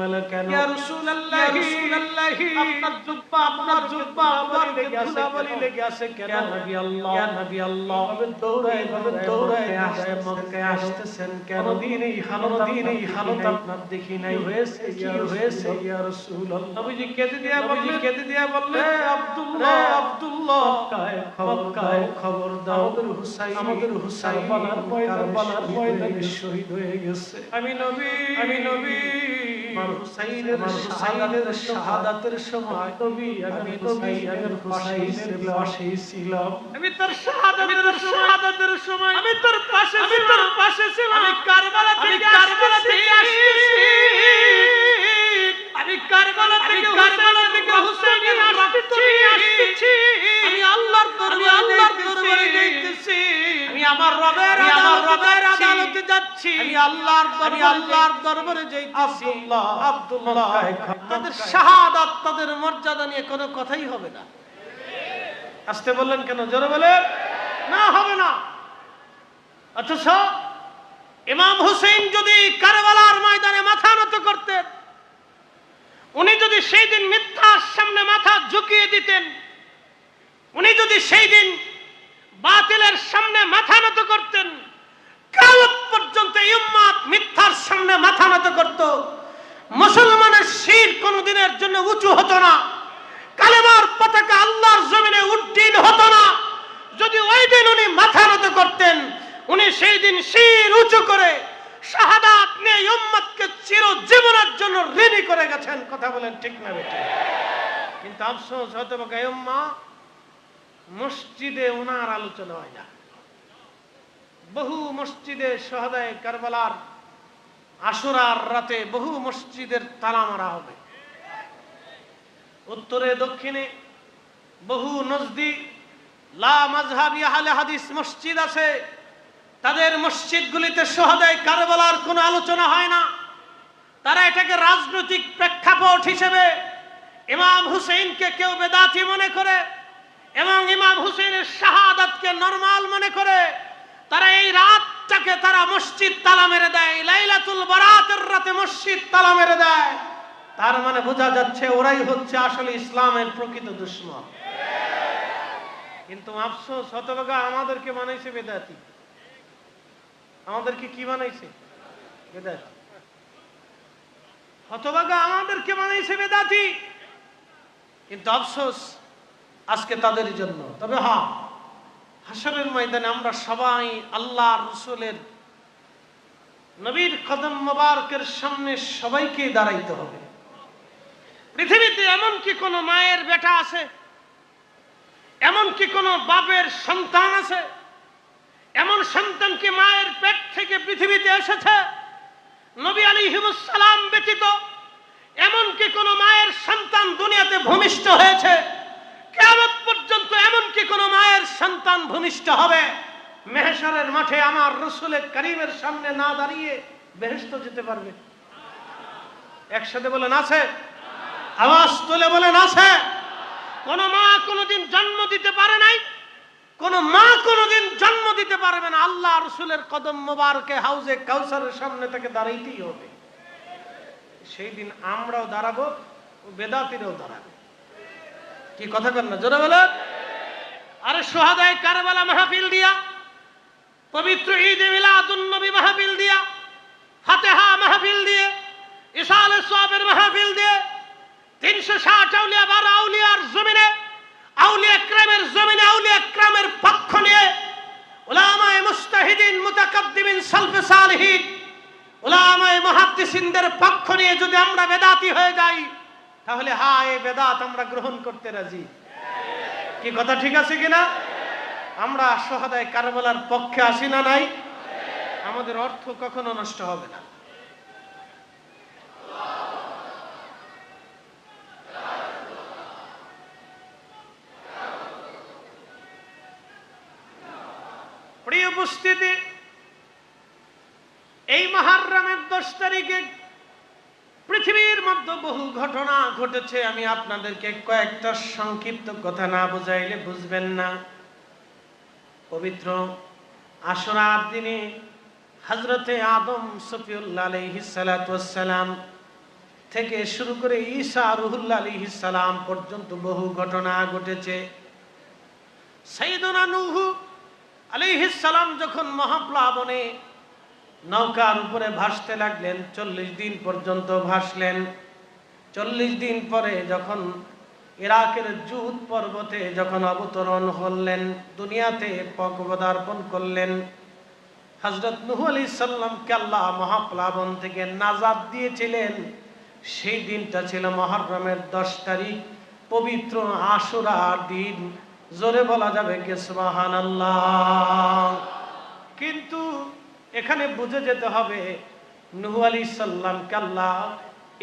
গেল কেন? ইয়া রাসূলুল্লাহ আপনার জুব্বা আমার ধুলাবালি লেগে আছে কেন? ইয়া নবী আল্লাহ, ইয়া নবী আল্লাহ, দৌড়ায় মক্কায় আসতেছেন কেন? কোনদিন এই হালত আপনার দেখি নাই। হয়েছে ইয়া রাসূলুল্লাহ? নবীজি কেঁদে দিয়া বললেন আব্দুল্লাহ মক্কায় খবর দাও, আমাদের হুসাইন কারবালার ময়দানে শহীদ হয়ে গেছে। আমি নবী আমার হুসাইনের শাহাদাতের সময় আমি হুসাইনের পাশেই ছিলাম। আমি তার শাহাদাতের সময় আমি তোর পাশে ছিলাম। আমি কারবালা থেকে আসতেছি। আমি কারবালা থেকে হুসাইনের রক্ত নিয়ে আসতেছি। আমি আল্লাহর দরবারে যাইতেছি। আমি আমার রবের আদালতে যাচ্ছি। আমি আল্লাহর দরবারে যাইতেছি। আব্দুল্লাহ তাদের শাহাদাত, তাদের মর্যাদা নিয়ে কোনো কথাই হবে না। আসতে বললেন কেন? জোরে বলেন না, হবে না। অথচ ইমাম হুসেইন যদি কারবালার ময়দানে মাথা নত করতেন, উনি যদি সেই দিন মিথ্যার সামনে মাথা ঝুঁকিয়ে দিতেন, উনি যদি সেই দিন বাতিলের সামনে মাথা নত করতেন, কিয়ামত পর্যন্ত এই উম্মত মিথ্যার সামনে মাথা নত করত। মুসলমানের শির কোনদিনের জন্য উঁচু হতো না, কালেমার পতাকা আল্লাহর জমিনে উড্ডীন হতো না। যদি ওই দিন উনি মাথা নত করতেন, উনি সেই দিন শির উঁচু করে শাহাদাত নিয়ে উম্মতকে চিরজীবনের জন্য ঋণী করে গেছেন। কথা বলেন ঠিক না বেঠিক? কিন্তু আফসোস, হয়তো বা উম্মাহ মসজিদে ওনার আলোচনা হয় না। বহু মসজিদে শহাদায়ে কারবালার আশুরার রাতে বহু মসজিদের তালা মারা হবে। উত্তরে দক্ষিণে বহু নজদি লা মাযহাবি আহলে হাদিস মসজিদ আছে, তাদের মসজিদগুলিতে শহাদায়ে কারবালার কোনো আলোচনা হয় না। তারা এটাকে রাজনৈতিক প্রেক্ষাপট হিসেবে ইমাম হুসেইনকে কেউ বেদাতি মনে করে এবং ইমাম হুসেইনের শাহাদাতকে নরমাল মনে করে। তারা এই রাতটাকে তারা মসজিদ তালা মেরে দেয়, লাইলাতুল বারাতের রাতে মসজিদ তালা মেরে দেয়। তার মানে বোঝা যাচ্ছে ওরাই হচ্ছে আসলে ইসলামের প্রকৃত দুশমন। কিন্তু আফসোস, হতভাগা আমাদেরকে বানাইছে বেদাতি। আমাদেরকে কি বানাইছে? বেদাতি। হতভাগা আমাদেরকে বানাইছে বেদাতি। কিন্তু আফসোস আজকে তাদের জন্য। তবে হ্যাঁ, হাশরের ময়দানে আমরা সবাই আল্লাহ রাসূলের নবীর কদম মোবারকের সামনে সবাইকে দাঁড়াইতে হবে। পৃথিবীতে এমন কি কোনো মায়ের বেটা আছে? এমন কি কোনো বাপের সন্তান আছে? এমন সন্তান কি মায়ের পেট থেকে পৃথিবীতে এসেছে? নবী আলাইহিস সালাম ব্যতীত এমন কি কোনো মায়ের সন্তান দুনিয়াতে ভূমিষ্ঠ হয়েছে? কিয়ামত পর্যন্ত এমন কি কোনো মায়ের সন্তান ভূমিষ্ঠ হবে মেহশরের মাঠে আমার রাসূলের কারীমের সামনে না দাঁড়িয়ে বেহেশত যেতে পারবে? একসাথে বলেন আছে? আওয়াজ তুলে বলেন আছে? কোন মা কোনদিন জন্ম দিতে পারে নাই, কোন মা কোনদিন জন্ম দিতে পারবে না। আল্লাহ রাসূলের কদম মোবারকে হাউজে কাউসারের সামনে থেকে দাঁড়াইতেই হবে। সেই দিন আমরাও দাঁড়াবো, বেদাতিরাও দাঁড়াবে। কি কথা বলেন না? জোরে বলেন। আরে শহাদায়ে কারবালা মাহফিল দিয়া, পবিত্র ঈদ মিলাদুন নবী মাহফিল দিয়া, ফাতিহা মাহফিল দিয়ে, ইসালে সওয়াবের মাহফিল দিয়ে 360 আউলিয়া বার আউলিয়ার জমিনে, আউলিয়া کرامের জমিনে, আউলিয়া کرامের পক্ষ নিয়ে উলামায়ে মুস্তাহিদিন, মুতাকাদ্দিমিন, সালফে সালিহিন, উলামায়ে মুহাদ্দিসিনদের পক্ষ নিয়ে যদি আমরা বেদাতি হয়ে যাই, তাহলে হ্যাঁ, এই বেদাত আমরা গ্রহণ করতে রাজি। কি কথা ঠিক আছে কিনা? আমরা শহাদায়ে কারবালার পক্ষে আসি না নাই? আমাদের অর্থ কখনো নষ্ট হবে না। প্রিয় উপস্থিতি, এই মুহররমের 10 তারিখে পৃথিবীর মধ্যে বহু ঘটনা ঘটেছে। আমি আপনাদেরকে কয়েকটা সংক্ষিপ্ত কথা না বুঝাইলে বুঝবেন না। পবিত্র আশুরার দিনে হযরতে আদম সফিউল্লাহ আলাইহিস সালাতু ওয়াস সালাম থেকে শুরু করে ঈসা রুহুল্লাহ আলাইহিস সালাম পর্যন্ত বহু ঘটনা ঘটেছে। সাইয়েদুনা নূহ আলাইহিস সালাম যখন মহাপ্লাবনে নৌকার উপরে ভাসতে লাগলেন, 40 দিন পর্যন্ত ভাসলেন। 40 দিন পরে যখন ইরাকের জুদ পর্বতে যখন অবতরণ হলেন, দুনিয়াতে পদার্পণ করলেন, হযরত নূহ আলাইহিস সালামকে আল্লাহ মহাপ্লাবন থেকে নাজাত দিয়েছিলেন। সেই দিনটা ছিল মুহররমের 10 তারিখ, পবিত্র আশুরার দিন। জোরে বলা যাবে কি সুবহানাল্লাহ। কিন্তু এখানে বুঝে যেতে হবে, নূহ আলাইহিস সালামকে আল্লাহ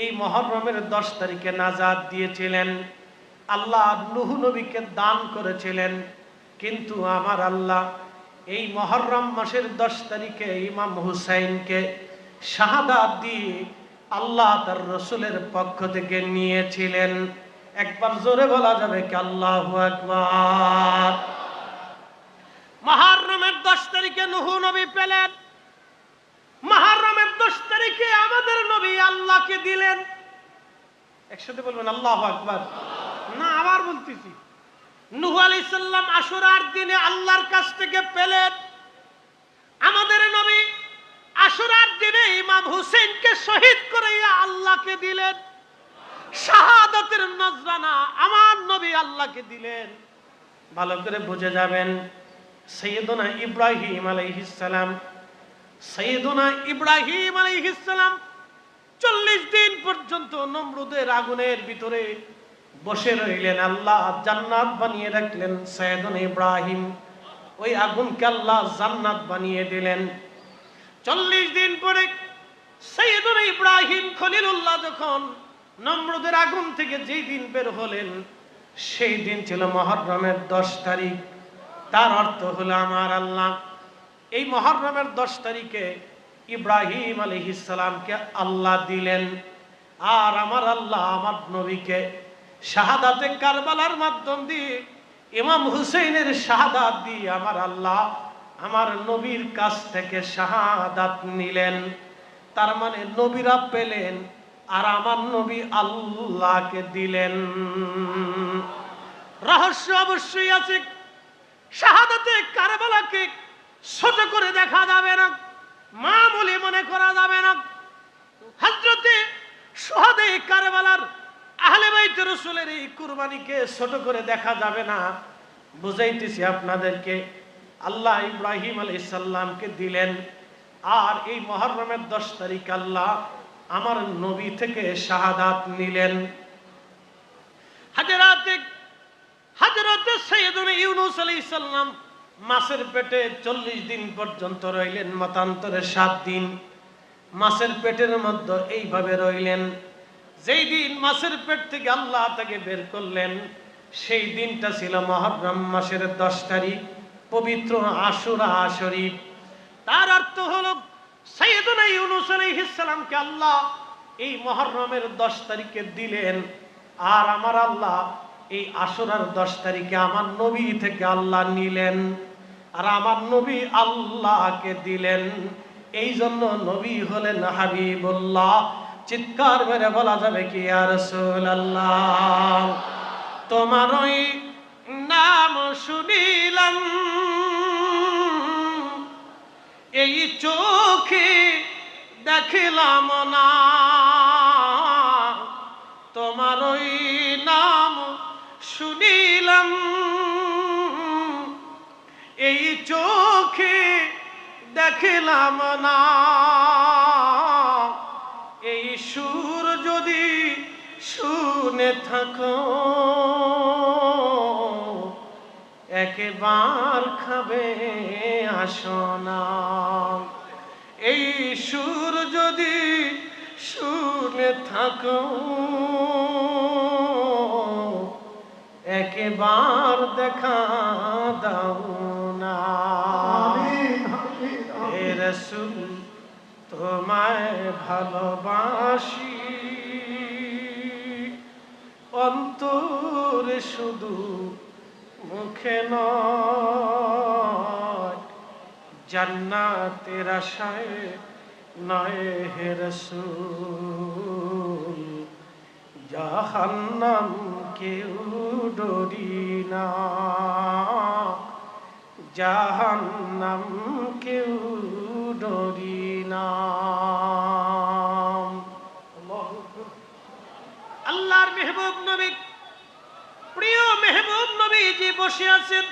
এই মুহররমের 10 তারিখে নাজাত দিয়েছিলেন। আল্লাহ নূহ নবীকে দান করেছিলেন। কিন্তু আমার আল্লাহ এই মুহররম মাসের 10 তারিখে ইমাম হুসাইনকে শাহাদাত দিয়ে আল্লাহ তার রসুলের পক্ষ থেকে নিয়েছিলেন। একবার জোরে বলা যাবে কি আল্লাহু আকবার। মুহররমের 10 তারিখে নূহ নবী পেলেন, মুহররমের 10 তারিখে আমাদের নবী আল্লাহকে দিলেন। একসাথে বলবেন আল্লাহু আকবার। না, আবার বলতেছি, নূহ আলাইহিস সালাম আশুরার দিনে আল্লাহর কাছ থেকে পেলেন, আমাদের নবী আশুরার দিনে ইমাম হুসাইনকে শহীদ করে আল্লাহকে দিলেন। শাহাদাতের নজরানা আমার নবী আল্লাহকে দিলেন। ভালো করে বুঝে যাবেন, সাইয়েদুনা ইব্রাহিম আলাইহিস সালাম, সাইয়েদুনা ইব্রাহিম আলাইহিস সালাম 40 দিন পর্যন্ত নমরুদের আগুনের ভিতরে বসে রইলেন। আল্লাহ জান্নাত বানিয়ে রাখলেন সাইয়েদুনা ইব্রাহিম, ওই আগুনকে আল্লাহ জান্নাত বানিয়ে দিলেন। 40 দিন পরে সাইয়েদুনা ইব্রাহিম খলিলুল্লাহ যখন নমরুদের আগুন থেকে যেই দিন বের হলেন, সেই দিন ছিল মুহররমের 10 তারিখ। তার অর্থ হলো আমার আল্লাহ এই মুহররমের 10 তারিখে ইব্রাহিম আলাইহিস সালামকে আল্লাহ দিলেন, আর আমার আল্লাহ আমার নবীকে শাহাদাতে কারবালার মাধ্যম দিয়ে ইমাম হুসাইনের শাহাদাত দিয়ে আমার আল্লাহ আমার নবীর কাছ থেকে শাহাদাত নিলেন। তার মানে নবীরা পেলেন আর আমার নবী আল্লাহকে দিলেন। রহস্য অবশ্যই আছে। শাহাদাতে কারবালাকে ছোট করে দেখা যাবে না, মামুলি মনে করা যাবে না। হযরতে শুহাদে কারবালার আহলে বাইত রাসূলের এই কুরবানিকে ছোট করে দেখা যাবে না। বুঝাইতেছি আপনাদেরকে, আল্লাহ ইব্রাহিম আলাইহিস সালামকে দিলেন, আর এই মুহররমের 10 তারিখ আল্লাহ আমার নবী থেকে শাহাদাত নিলেন। হযরতে সাইয়েদুনা ইউনূস আলাইহিস সালাম মাছের পেটে 40 দিন পর্যন্ত রইলেন, মতান্তরে 7 দিন মাছের পেটের মধ্যে এইভাবে রইলেন। যেই দিন মাছের পেট থেকে আল্লাহ তাকে বের করলেন, সেই দিনটা ছিল মুহররম মাসের 10 তারিখ, পবিত্র আশুরা শরীফ। তার অর্থ হলো সাইয়েদুনা ইউনূস আলাইহিস সালামকে আল্লাহ এই মুহররমের 10 তারিখে দিলেন, আর আমার আল্লাহ এই আশুরার 10 তারিখে আমার নবী থেকে আল্লাহ নিলেন, আর আমার নবী আল্লাহকে দিলেন। এই জন্য নবী হলেন হাবিবুল্লাহ। চিৎকার মেরে বলা যাবে কি ইয়া রাসূলুল্লাহ। তোমার ওই নাম শুনিলাম এই চোখে দেখিলাম না, তোমার ওই নাম শুনিলাম এই চোখে দেখিলাম না। এই সুর যদি শুনে থাকো একবার খাবে আসো না। এই সুর যদি শুনে থাকো একবার দেখা দাও না। হে রাসূল তোমায় ভালোবাসি, অন্তরে শুধু মুখে নয়, জান্নাতের আশায় নয় হে রাসূল। জাহান্নাম কেউ ডরি না, জাহান্নাম কেউ ডরি না। আল্লাহর মেহবুব নবী, প্রিয় মেহবুব নবীজি বসে আছেন।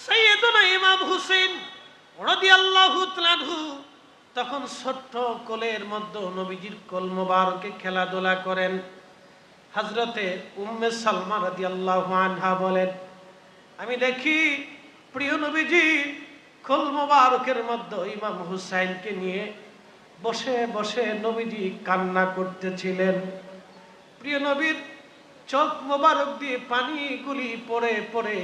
সাইয়েদুনা ইমাম হুসেন রাদিয়াল্লাহু তাআলা আনহু তখন ছোট্ট কোলের মধ্যে নবীজির কোল মোবারকে খেলাধুলা করেন। হযরতে উম্মে সালমা রাদিয়াল্লাহু আনহা বলেন, আমি দেখি প্রিয় নবীজি কোল মোবারকের মধ্যে ইমাম হুসাইনকে নিয়ে বসে বসে নবীজি কান্না করতেছিলেন। প্রিয় নবীর চোখ মোবারক দিয়ে পানিগুলি পড়ে পড়ে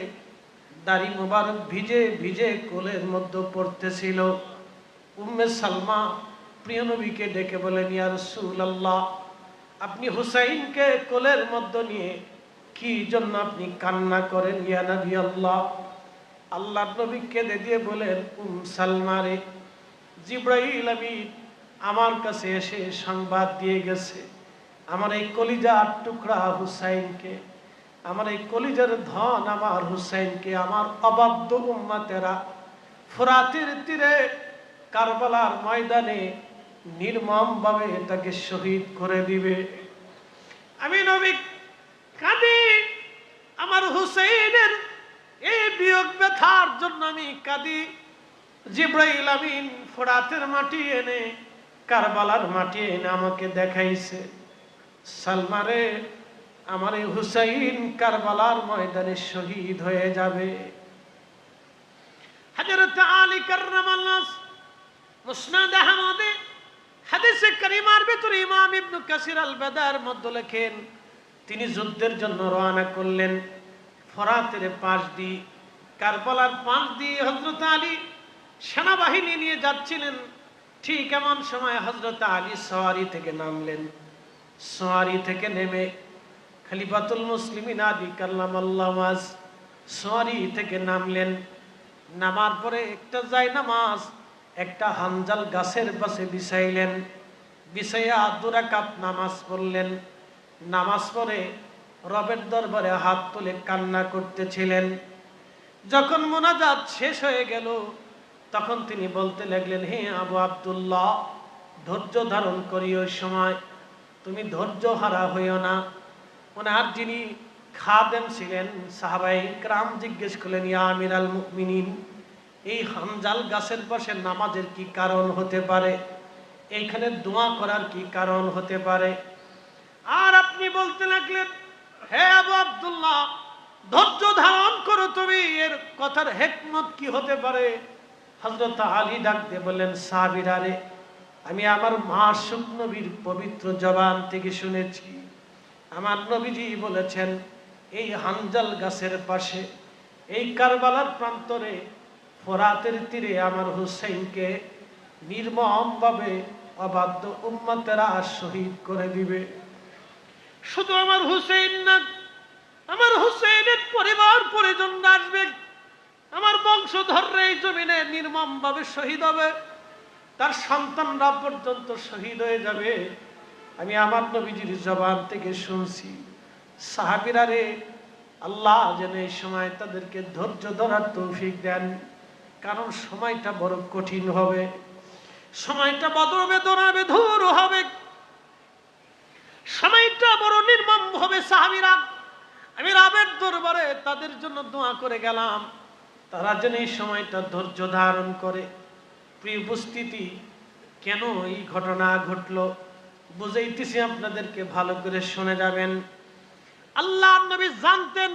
দাড়ি মোবারক ভিজে ভিজে কোলের মধ্যে পড়তেছিল। উম্মে সালমা প্রিয় নবীকে ডেকে বলেন, ইয়া রাসূলুল্লাহ, আপনি হুসাইনকে কোলের মধ্যে নিয়ে কি জন্য আপনি কান্না করেন ইয়া নবী আল্লাহ? আল্লাহর নবী কেঁদে দিয়ে বলেন, সালমা রে, জিবরাইল আমিন আমার কাছে এসে সংবাদ দিয়ে গেছে, আমার এই কলিজার টুকরা হুসাইনকে, আমার এই কলিজার ধন আমার হুসাইনকে আমার অবাধ্য উম্মতেরা ফোরাতের তীরে কারবালার ময়দানে নির্মমভাবে তাকে শহীদ করে দিবে। আমি নবী কাঁদি, আমার হুসাইনের এই বিয়োগ ব্যথার জন্য আমি কাঁদি। জিবরাইল আমিন ফোরাতের মাটি এনে কারবালার মাটি এনে আমাকে দেখাইছে, সালমারে, আমার এই হুসাইন কারবালার ময়দানে শহীদ হয়ে যাবে। হযরত আলী কাররামাল্লাহ মুসনাদ আহমদে হাদিসে কারিমার ভিতরে ইমাম ইবনে কাসির আল বাদার মধ্যে লেখেন, তিনি যুদ্ধের জন্য রওনা করলেন। ফোরাতের পাশ দিয়ে কারবালার পাশ দিয়ে হযরত আলী সেনাবাহিনী নিয়ে যাচ্ছিলেন। ঠিক এমন সময় হযরত আলী সওয়ারি থেকে নামলেন। সওয়ারি থেকে নেমে খলিফাতুল মুসলিমিন আলী কাল্লামাল্লাহু ওয়াজ সওয়ারি থেকে নামলেন। নামার পরে একটা জায়নামাজ একটা হানজাল গাছের পাশে বিছাইলেন। বিছাইয়া 2 রাকাত নামাজ পড়লেন। নামাজ পড়ে রবের দরবারে হাত তুলে কান্না করতেছিলেন। যখন মোনাজাত শেষ হয়ে গেল তখন তিনি বলতে লাগলেন, হে আবু আব্দুল্লাহ, ধৈর্য ধারণ করি, ওই সময় তুমি ধৈর্য হারা হইও না। ওনার যিনি খাদেম ছিলেন সাহাবায়ে কেরাম জিজ্ঞেস করলেন, ইয়া আমিরাল মুমিনিন, এই হানজাল গাছের পাশে নামাজের কি কারণ হতে পারে? এইখানে দোয়া করার কি কারণ হতে পারে? আর আপনি বলতে লাগলেন, হে আবু আব্দুল্লাহ, ধৈর্য ধারণ করো তুমি, এর কথার হিকমত কি হতে পারে? হযরত আলী ডাক দিয়ে বললেন, সাহাবীরা রে, আমি আমার মাসুক নবীর পবিত্র জবান থেকে শুনেছি, আমার নবীজি বলেছেন, এই হানজাল গাছের পাশে এই কারবালার প্রান্তরে ফোরাতের তীরে আমার হুসাইনকে নির্মমভাবে অবাধ্য উম্মতেরা শহীদ করে দিবে। শুধু আমার হুসাইন না, আমার হুসাইনের পরিবার পরিজন আসবে, আমার বংশধররা এই জমিনে নির্মমভাবে শহীদ হবে, তার সন্তানরা পর্যন্ত শহীদ হয়ে যাবে। আমি আমার নবীজির জবান থেকে শুনছি। সাহাবীরা রে, আল্লাহ যেন এই সময় তাদেরকে ধৈর্য ধরার তৌফিক দেন, কারণ সময়টা বড় কঠিন হবে, সময়টা বড় বেদনা বেধুর হবে, সময়টা বড় নির্মম হবে। সাহাবীরা, আমি রবের দরবারে তাদের জন্য দোয়া করে গেলাম, তারা যেন এই সময়টা ধৈর্য ধারণ করে। প্রিয় উপস্থিতি, কেন এই ঘটনা ঘটলো বুঝাইতেছি আপনাদেরকে, ভালো করে শুনে যাবেন। আল্লাহর নবী জানতেন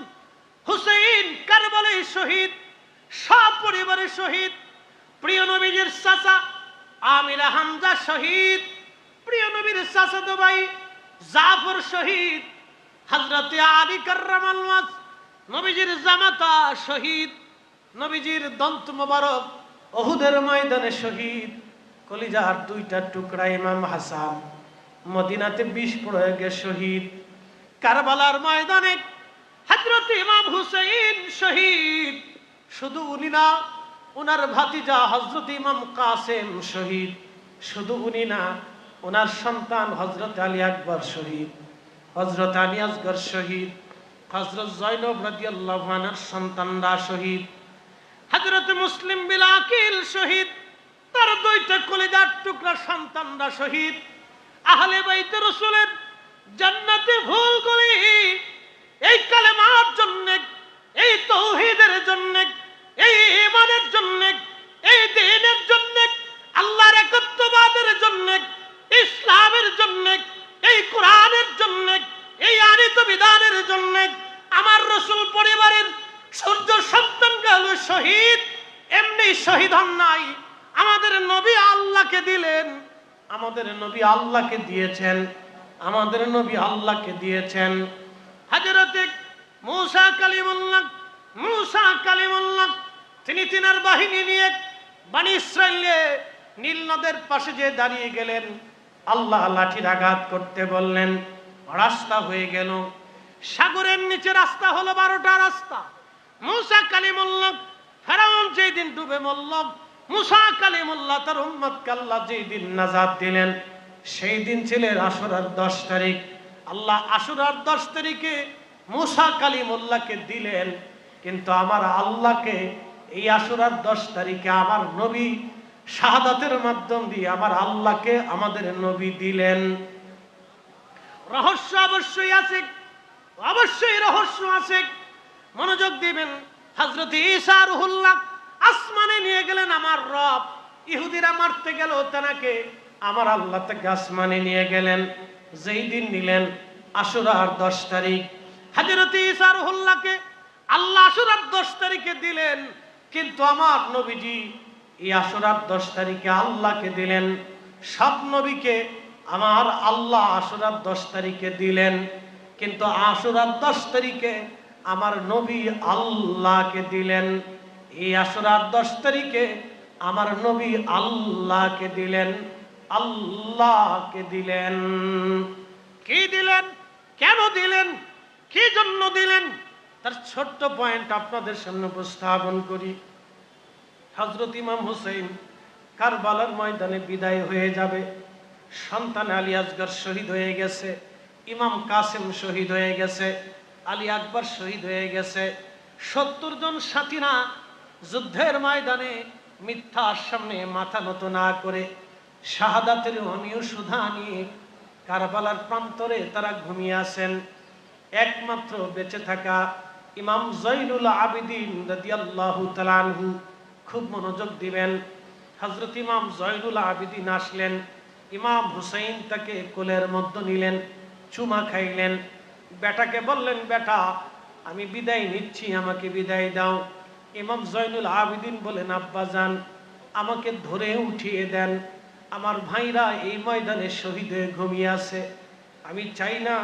হুসাইন কারবালায় শহীদ, সপরিবারে শহীদ। প্রিয় নবীর চাচা আমির হামজা শহীদ, প্রিয় নবীর চাচাতো ভাই জাফর শহীদ, হযরতে আলী কাররামাল্লাহু ওয়াজ নবীজির জামাতা শহীদ, নবীজির দন্ত মোবারক উহুদের ময়দানে শহীদ। কলিজার 2টা টুকরা ইমাম হাসান মদিনাতে 20 প্রয়োগে শহীদ। কারবালার ময়দানে হযরত ইমাম হুসাইন শহীদ। শুধু উনি না, ওনার ভাতিজা হযরত ইমাম কাসেম শহীদ। শুধু উনি না, ওনার সন্তান হযরত আলী আকবর শহীদ। হযরত আলী আসগর শহীদ, হযরত জয়নব রাদিয়াল্লাহু আনহার সন্তানরা শহীদ, হযরত মুসলিম বিন আকিল শহীদ, তার দুইটা কলিজার টুকরা সন্তানরা শহীদ। আহলে বাইত রাসূলের জান্নাতে ফুলগুলি এই কালেমার জন্য, এই তাওহীদের জন্য, এই ঈমানের জন্য, এই দ্বীনের জন্য, আল্লাহর একত্ববাদের জন্য, ইসলামের জন্য, এই কোরআনের জন্য, এই আনিত বিধানের জন্য আমার রাসূল পরিবারের সূর্য সন্তান গেল শহীদ। এমনি শহীদ হন নাই, আমাদের নবী আল্লাহকে দিলেন, আমাদের নবী আল্লাহকে দিয়েছেন, আমাদের নবী আল্লাহকে দিয়েছেন। হযরত মূসা কালিমুল্লাহ তিনি তিনার বাহিনী নিয়ে বনী ইসরাইলে নীল নদের পাশে যে দাঁড়িয়ে গেলেন, আল্লাহ লাঠির আঘাত করতে বললেন, রাস্তা হয়ে গেল। সাগরের নিচে রাস্তা হলো 12টা রাস্তা। মূসা কালিমুল্লাহ ফেরাউন যেই দিন ডুবে মরল, মূসা কালিমুল্লাহ তার উম্মতকে আল্লাহ যেই দিন নাজাত দিলেন, সেই দিন ছিল আশুরার 10 তারিখ। আল্লাহ আশুরার 10 তারিখে মূসা কালিমুল্লাহকে দিলেন, কিন্তু আমার আল্লাহকে এই আশুরার 10 তারিখে আমার নবী শাহাদাতের মাধ্যম দিয়ে আমার আল্লাহকে আমাদের নবী দিলেন। রহস্য অবশ্যই আছে, অবশ্যই রহস্য আছে, মনোযোগ দিবেন। হযরত ঈসা রুহুল্লাহ আসমানে নিয়ে গেলেন আমার রব। ইহুদিরা মারতে গেল তাকে, আমার আল্লাহ তাকে আসমানে নিয়ে গেলেন। যেই দিন নিলেন আশুরার 10 তারিখ, হযরত ঈসা রুহুল্লাহকে আল্লাহ আশুরার 10 তারিখে দিলেন, কিন্তু আমার নবীজি এই আশুরার 10 তারিখে আল্লাহকে দিলেন। সব নবীকে আমার আল্লাহ আশুরার 10 তারিখে দিলেন, কিন্তু আশুরার 10 তারিখে আমার নবী আল্লাহকে দিলেন। এই আশুরার 10 তারিখে আমার নবী আল্লাহকে দিলেন, আল্লাহকে দিলেন। কি দিলেন, কেন দিলেন, কি জন্য দিলেন, তার ছোট্ট পয়েন্ট আপনাদের সামনে উপস্থাপন করি। হযরত ইমাম হুসাইন কারবালার ময়দানে বিদায় হয়ে যাবে। সন্তান আলী আসগর শহীদ হয়ে গেছে, ইমাম কাসেম শহীদ হয়ে গেছে, আলী আকবর শহীদ হয়ে গেছে। 70 জন সাথীরা যুদ্ধের ময়দানে মিথ্যার সামনে মাথা নত না করে শাহাদাতের অনিয় সুধা নিয়ে কারবালার প্রান্তরে তারা ঘুমিয়ে আছেন। একমাত্র বেঁচে থাকা ইমাম জয়নুল আবিদিন রাদিয়াল্লাহু তাআলা আনহু, খুব মনোযোগ দিবেন। হযরত ইমাম জয়নুল আবিদিন আসলেন, ইমাম হুসাইন তাকে কোলের মধ্যে নিলেন, চুমা খাইলেন। বেটাকে বললেন, বেটা আমি বিদায় নিচ্ছি, আমাকে বিদায় দাও। ইমাম জয়নুল আবিদিন বলেন, আব্বাজান আমাকে ধরে উঠিয়ে দেন, আমার ভাইরা এই ময়দানে শহীদ হয়ে ঘুমিয়ে আছে, আমি চাই না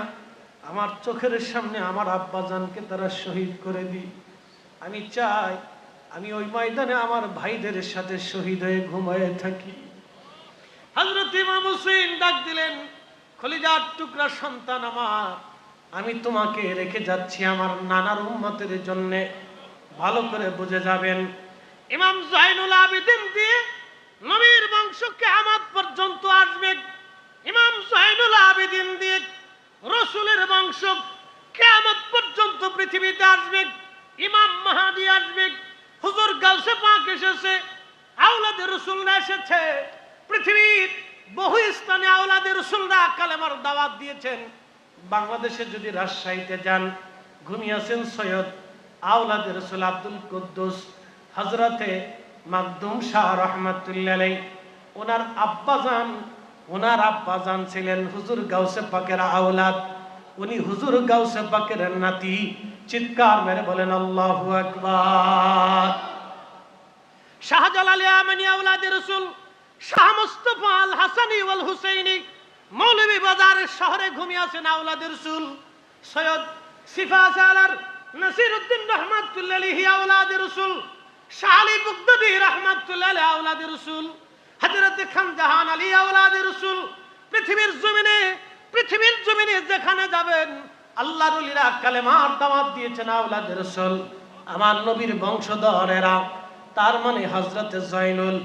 আমার চোখের সামনে আমার আব্বাজানকে তারা শহীদ করে দিই। আমি চাই আমি ওই ময়দানে আমার ভাইদের সাথে শহীদ হয়ে ঘুমায়ে থাকি। হযরত ইমাম হুসাইন ডাক দিলেন, কলিজার টুকরা সন্তান আমার, আমি তোমাকে রেখে যাচ্ছি আমার নানার উম্মতের জন্য, ভালো করে বুঝে যাবেন। ইমাম জয়নুল আবিদিন দিয়ে নবীর বংশ কিয়ামত পর্যন্ত আসবে। ইমাম জয়নুল আবিদিন দিয়ে রাসূলের বংশ কিয়ামত পর্যন্ত পৃথিবীতে আসবে। ইমাম মাহদী আসবে, হুজুর গাউসে পাক এসেছে, আওলাদে রাসূলরা এসেছে। পৃথিবীর বহু স্থানে আওলাদে রাসূলরা কালেমার দাওয়াত দিয়েছেন। বাংলাদেশে যদি রাজশাহীতে যান, ঘুমিয়ে আছেন সৈয়দ আওলাদে রাসূল আব্দুল কুদ্দুস হযরতে মাকদুম শাহ রাহমাতুল্লাহ আলাইহি, ওনার আব্বাজান ছিলেন হুজুর গাউসে পাকের আওলাদ, উনি হুজুর গাউসে পাকের নাতি। চিৎকার মেরে বলেন আল্লাহু আকবার। শাহজালাল ইয়ামানি আওলাদে রাসূল শাহ মুস্তাফা আল হাসানি ওয়াল হুসাইনি মৌলভী বাজারের শহরে ঘুমিয়ে আছেন আওলাদে রাসূল। সৈয়দ সিফাত আলার নাসিরউদ্দিন রাহমাতুল্লাহ আলাইহি আওলাদে রাসূল, শাহ আলী বুগদাদি রাহমাতুল্লাহ আলাইহি আওলাদে রাসূল, হযরত খান জাহান আলী আওলাদে রাসূল। পৃথিবীর জমিনে যেখানে যাবেন আল্লাহর ওলিরা কালেমার দাওয়াত দিয়েছেন আওলাদে রাসূল, আমার নবীর বংশধরেরা। তার মানে হযরত জয়নুল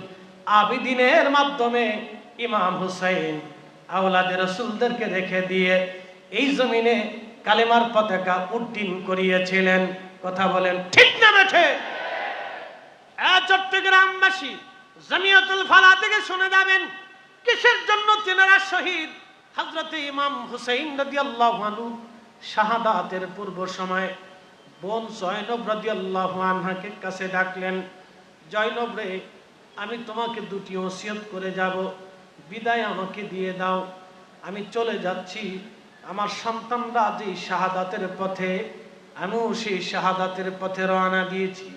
আবিদিনের মাধ্যমে ইমাম হুসাইন আওলাদে রাসূলদেরকে রেখে দিয়ে এই জমিনে কালেমার পতাকা উড্ডীন করিয়েছিলেন। কথা বলেন ঠিক না বেঠে? চট্টগ্রামবাসী জামিয়াতুল ফালাহ থেকে শুনে যাবেন কিসের জন্য তিনারা শহীদ। হযরত ইমাম হুসাইন রাদিয়াল্লাহু আনহু শাহাদাতের পূর্ব সময় বোন জয়নব রাদিয়াল্লাহু আনহাকে কাছে ডাকলেন, জয়নব রে, আমি তোমাকে দুটি ওসিয়ত করে যাব, বিদায় আমাকে দিয়ে দাও, আমি চলে যাচ্ছি। আমার সন্তানরা যে শাহাদাতের পথে, আমিও সেই শাহাদাতের পথে রওনা দিয়েছি।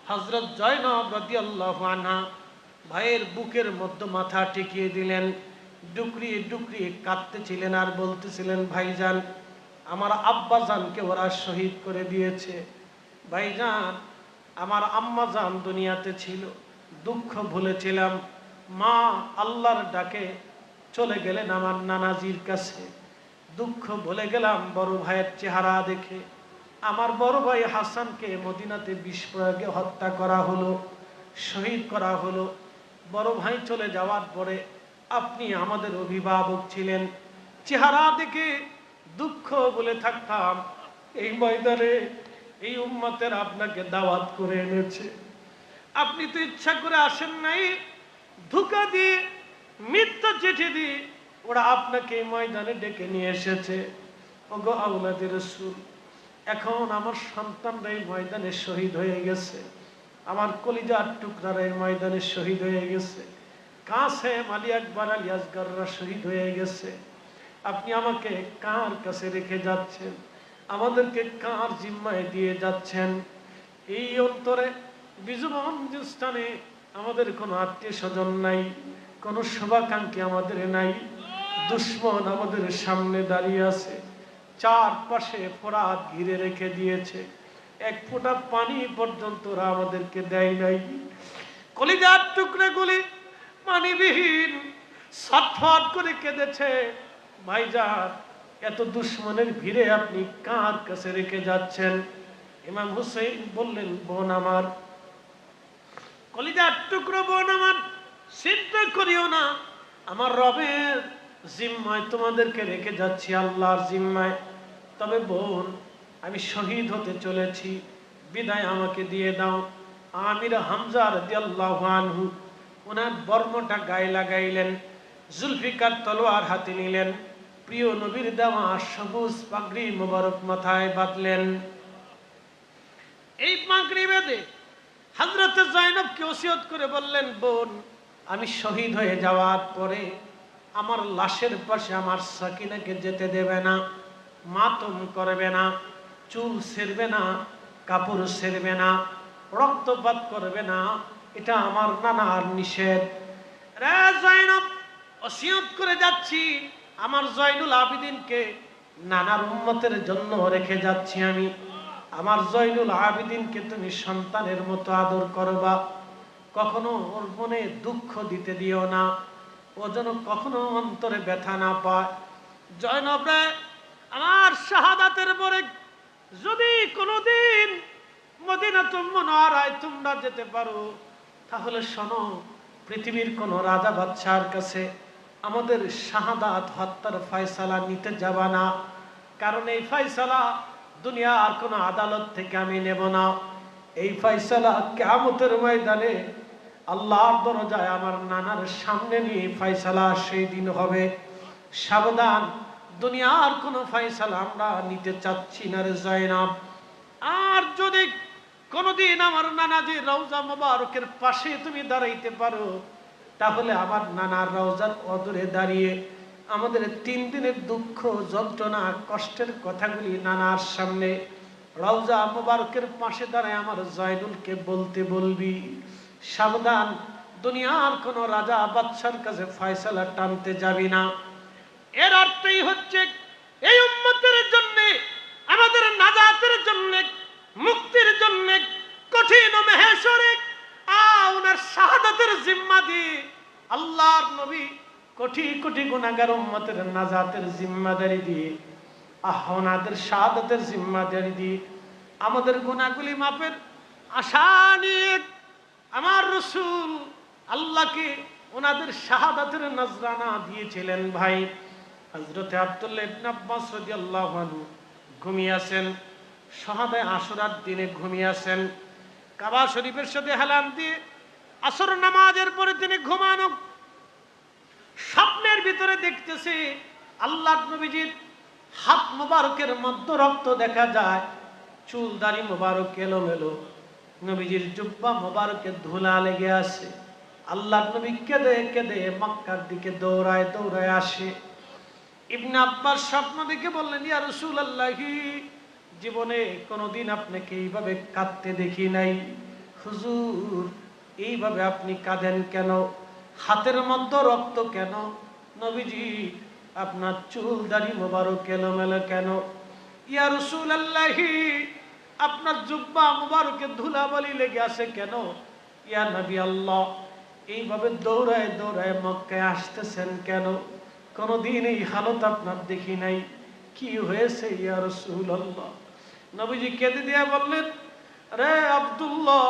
হযরত জয়নব রাদিয়াল্লাহু আনহা ভাইয়ের বুকের মধ্যে মাথা টিকিয়ে দিলেন, ডুকরিয়ে ডুকরিয়ে কাঁদতেছিলেন আর বলতেছিলেন, ভাইজান, আমার আব্বাজানকে ওরা শহীদ করে দিয়েছে। ভাইজান, আমার আম্মাজান দুনিয়াতে ছিল, দুঃখ ভুলেছিলাম। মা আল্লাহর ডাকে চলে গেলেন আমার নানাজির কাছে, দুঃখ ভুলে গেলাম বড় ভাইয়ের চেহারা দেখে। আমার বড় ভাই হাসানকে মদিনাতে বিষ প্রয়োগে হত্যা করা হলো, শহীদ করা হলো। বড় ভাই চলে যাওয়ার পরে আপনি আমাদের অভিভাবক ছিলেন, চেহারা দেখে দুঃখ বলে থাকতাম। এই ময়দানে এই উম্মতের আপনাকে দাওয়াত করে এনেছে, আপনি তো ইচ্ছা করে আসেন নাই, ধোঁকা দিয়ে মিথ্যা চিঠি দিয়ে ওরা আপনাকে এই ময়দানে ডেকে নিয়ে এসেছে। ওগো আওলাদে রাসূল, এখন আমার সন্তানরা এই ময়দানে শহীদ হয়ে গেছে, আমার কলিজার টুকরারা এই ময়দানে শহীদ হয়ে গেছে, কাসেম আলী আকবর আলী আসগররা শহীদ হয়ে গেছে। আপনি আমাকে কার কাছে রেখে যাচ্ছেন, আমাদেরকে কার জিম্মায় দিয়ে যাচ্ছেন? এই অন্তরে বিজুবন স্থানে আমাদের কোনো আত্মীয় স্বজন নাই, কোনো শুভাকাঙ্ক্ষী আমাদের নাই, দুশ্মন আমাদের সামনে দাঁড়িয়ে আছে, চারপাশে ফোরাত ঘিরে রেখে দিয়েছে, এক ফোঁটা পানি পর্যন্ত ওরা আমাদেরকে দেয় নাই। কলিজার টুকরাগুলি পানিবিহীন ছটফট করে কেঁদেছে। ভাইজান, এত দুশ্মনের ভিড়ে আপনি কার কাছে রেখে যাচ্ছেন? ইমাম হুসাইন বললেন, বোন আমার, কলিজার টুকরো বোন আমার, চিন্তা করিও না, আমার রবের জিম্মায় তোমাদেরকে রেখে যাচ্ছি, আল্লাহর জিম্মায়। তবে বোন, আমি শহীদ হতে চলেছি, বিদায় আমাকে দিয়ে দাও। আমির হামজা রাদিয়াল্লাহু আনহু ওনার বর্মটা গায়ে লাগাইলেন, জুলফিকার তলোয়ার হাতে নিলেন, প্রিয় নবীর দেওয়া সবুজ পাগড়ি মোবারক মাথায় বাঁধলেন। এই পাগড়ি বেঁধে হযরত জয়নবকে ওসিয়ত করে বললেন, বোন, আমি শহীদ হয়ে যাওয়ার পরে আমার লাশের পাশে আমার সাকিনাকে যেতে দেবে না, মাতম করবে না, চুল ছেড়বে না, কাপড় ছেড়বে না, রক্তপাত করবে না, এটা আমার নানার নিষেধ। রে জয়নব, ওসিয়ত করে যাচ্ছি, আমার জয়নুল আবিদিনকে নানার উম্মতের জন্য রেখে যাচ্ছি আমি। আমার জয়নুল আবিদিনকে তুমি সন্তানের মতো আদর করবা, কখনো ওর মনে দুঃখ দিতে দিও না, ও যেন কখনো অন্তরে ব্যথা না পায়। জয়নব রে, আমার শাহাদাতের পরে যদি কোনোদিন মদিনাতুল মুনাওয়ারায় তোমরা যেতে পারো, তাহলে শোনো, পৃথিবীর কোন রাজা বাদশার কাছে আমাদের শাহাদাত হত্যার ফয়সালা নিতে যাবা না, কারণ এই ফয়সালা দুনিয়ার কোন আদালত থেকে আমি নেব না। এই ফয়সালা কিয়ামতের ময়দানে আল্লাহর দরজায় আমার নানার সামনে নিয়ে ফয়সালা সেই দিন হবে। সাবধান, দুনিয়ার কোন ফয়সালা আমরা নিতে চাচ্ছি না রে জয়নব। আর যদি কোনদিন আমার নানাজি রওজা মোবারকের পাশে তুমি দাঁড়াইতে পারো, তাহলে আমার নানার রওজার অদূরে দাঁড়িয়ে আমাদের 3 দিনের দুঃখ, যন্ত্রণা, কষ্টের কথাগুলি নানার সামনে রওজা মোবারকের পাশে দাঁড়ায় আমার জয়নুলকে বলতে বলবি। সাবধান, দুনিয়ার কোন রাজা বাদশার কাছে ফয়সালা টানতে যাবি না। এর অর্থই হচ্ছে এই উম্মতের জন্য, আমাদের নাজাতের জন্য, মুক্তির জন্য কঠিন মেহেশরে ওনার শাহাদাতের জিম্মা দিয়ে আল্লাহর নবী কোটি কোটি গুনাহগার উম্মতের নাজাতের জিম্মাদারি দিয়ে, ওনাদের শাহাদাতের জিম্মাদারি দিয়ে আমাদের গুনাহগুলি মাপের আশা নিয়ে আমার রাসূল আল্লাহকে ওনাদের শাহাদাতের নজরানা দিয়েছিলেন। ভাই, হযরতে আব্দুল্লাহ ইবনে আব্বাস রাদিয়াল্লাহু আনহু ঘুমিয়ে আছেন, শাহাদায়ে আশুরার দিনে ঘুমিয়ে আছেন। কাবা শরীফের সাথে হেলান দিয়ে আসর নামাজের পরে তিনি ঘুমানো। স্বপ্নের ভিতরে দেখতেছে আল্লাহ নবীজির হাত মোবারকের মধ্যে রক্ত দেখা যায়, চুল দাড়ি মোবারক এলোমেলো, নবীজির জুব্বা মোবারকে ধুলা লেগে আছে। আল্লাহ নবী কেঁদে কেঁদে মক্কার দিকে দৌড়ায় দৌড়ায় আসে। ইবনে আব্বাস স্বপ্ন দেখে বললেন, ইয়া রাসূলুল্লাহি, জীবনে কোনোদিন আপনাকে এইভাবে কাঁদতে দেখি নাই। হুজুর, এইভাবে আপনি কাঁদেন কেন? হাতের মধ্যে রক্ত কেন? নবীজি, আপনার চুল দাড়ি মোবারক এলোমেলো কেন? ইয়া রাসূলুল্লাহি, আপনার জুব্বা মোবারকে ধুলাবালি লেগে আছে কেন? ইয়া নবী আল্লাহ, এইভাবে দৌড়ায় দৌড়ায় মক্কায় আসতেছেন কেন? কোনদিন এই হালত আপনার দেখি নাই, কি হয়েছে ইয়া রাসূলুল্লাহ? নবীজি কেঁদে দিয়ে বললেন, রে আব্দুল্লাহ,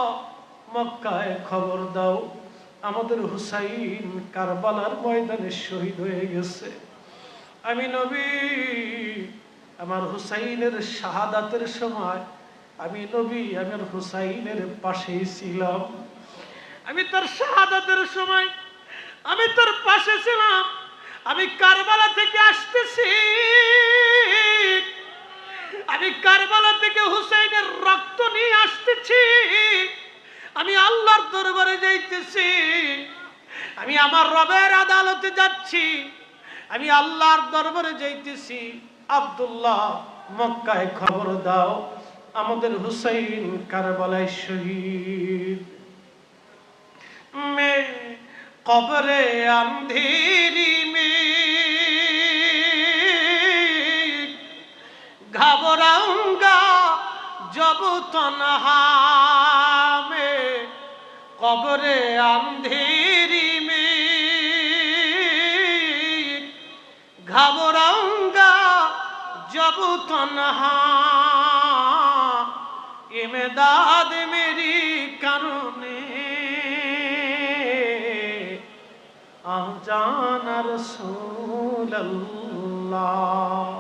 মক্কায় খবর দাও, আমাদের হুসাইন কারবালার ময়দানে শহীদ হয়ে গেছে। আমি নবী আমার হুসাইনের শাহাদাতের সময় আমি নবী আমার হুসাইনের পাশেই ছিলাম। আমি তার শাহাদাতের সময় আমি তার পাশে ছিলাম। আমি কারবালা থেকে আসতেছি, আমি কারবালা থেকে হুসাইনের রক্ত নিয়ে আসতেছি। আমি আল্লাহর দরবারে যাইতেছি, আমি আমার রবের আদালতে যাচ্ছি, আমি আল্লাহর দরবারে যাইতেছি। আব্দুল্লাহ, মক্কায় খবর দাও, আমাদের হুসাইন কারবালায় শহীদ। मैं कब्रे अंधेरी में घबराऊंगा जब तन्हा में, कब्रे अंधेरी में घबराऊंगा जब तन्हा, इमदाद मेरी करुणे जाना रसूल अल्लाह,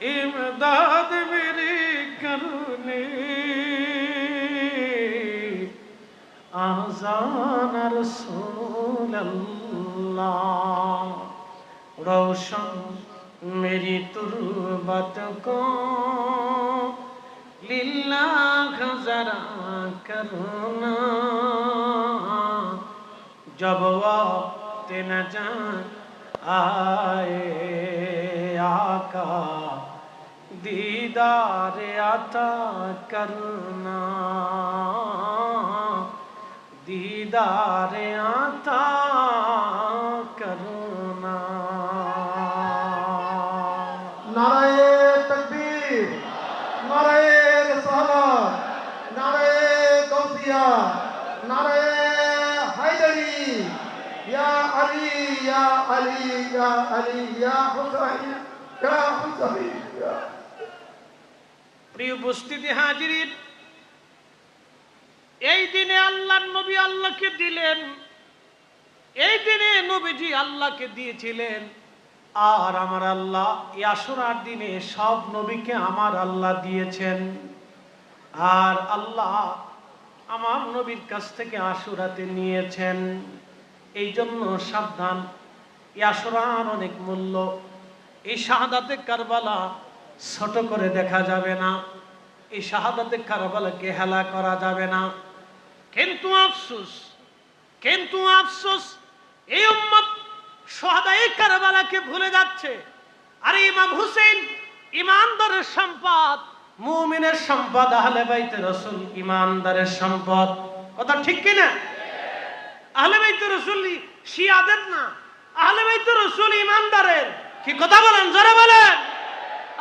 इमदाद मेरी करने आजान रसूल अल्लाह। रोशन मेरी तुरबत को लिल्लाह जरा करना, जब वक्त न जान आए आका दीदार अता करना, दीदार अता करना। नारे तकबीर, नारे रिसालत, नारे गौसिया, नारे हैदरी, या अली या अली या अली या हुसैन या हुसैन या। প্রিয় উপস্থিতি হাজিরিন, এই দিনে আল্লাহর নবী আল্লাহকে দিলেন, এই দিনে নবীজি আল্লাহকে দিয়েছিলেন। আর আমার আল্লাহ এই আশুরার দিনে সব নবীকে আমার আল্লাহ দিয়েছেন। আর আল্লাহ আমার নবীর কাছ থেকে আশুরাতে নিয়েছেন। এই জন্য সাবধান, এই আশুরার অনেক মূল্য। এই শাহাদাতে কারবালা ছোট করে দেখা যাবে না, এই শাহাদাতে কারবালাকে হেলা করা যাবে না। কিন্তু আফসোস, কিন্তু আফসোস, এই উম্মত শাহাদায়ে কারবালাকে ভুলে যাচ্ছে। আর ইমাম হুসেন ইমানদারের সম্পদ, মুমিনের সম্পদ, আহলে বাইতে রাসূল ইমানদারের সম্পদ। কথা ঠিক কি না? আহলে বাইতে রাসূল শিয়াদের না, আহলে বাইতে রাসূল ইমানদারের। কি কথা বলেন, জোরে বলেন।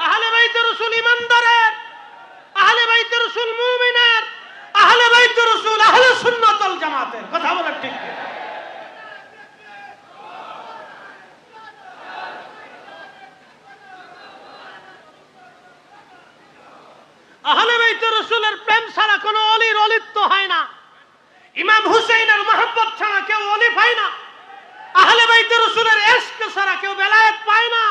আহলে বাইতে রাসূল ইমানদারের, আহলে বাইতে রাসূল মুমিনের, আহলে বাইতে রাসূল আহলে সুন্নাত ওয়াল জামাতের। কথা বলেন ঠিক কি? আহলে বাইতে রাসূলের প্রেম ছাড়া কোনো ওলির ওলিত্ব হয় না। ইমাম হুসাইনের মহব্বত ছাড়া কেউ ওলি পায় না। আহলে বাইতে রাসূলের ইশক ছাড়া কেউ বেলায়েত পায় না।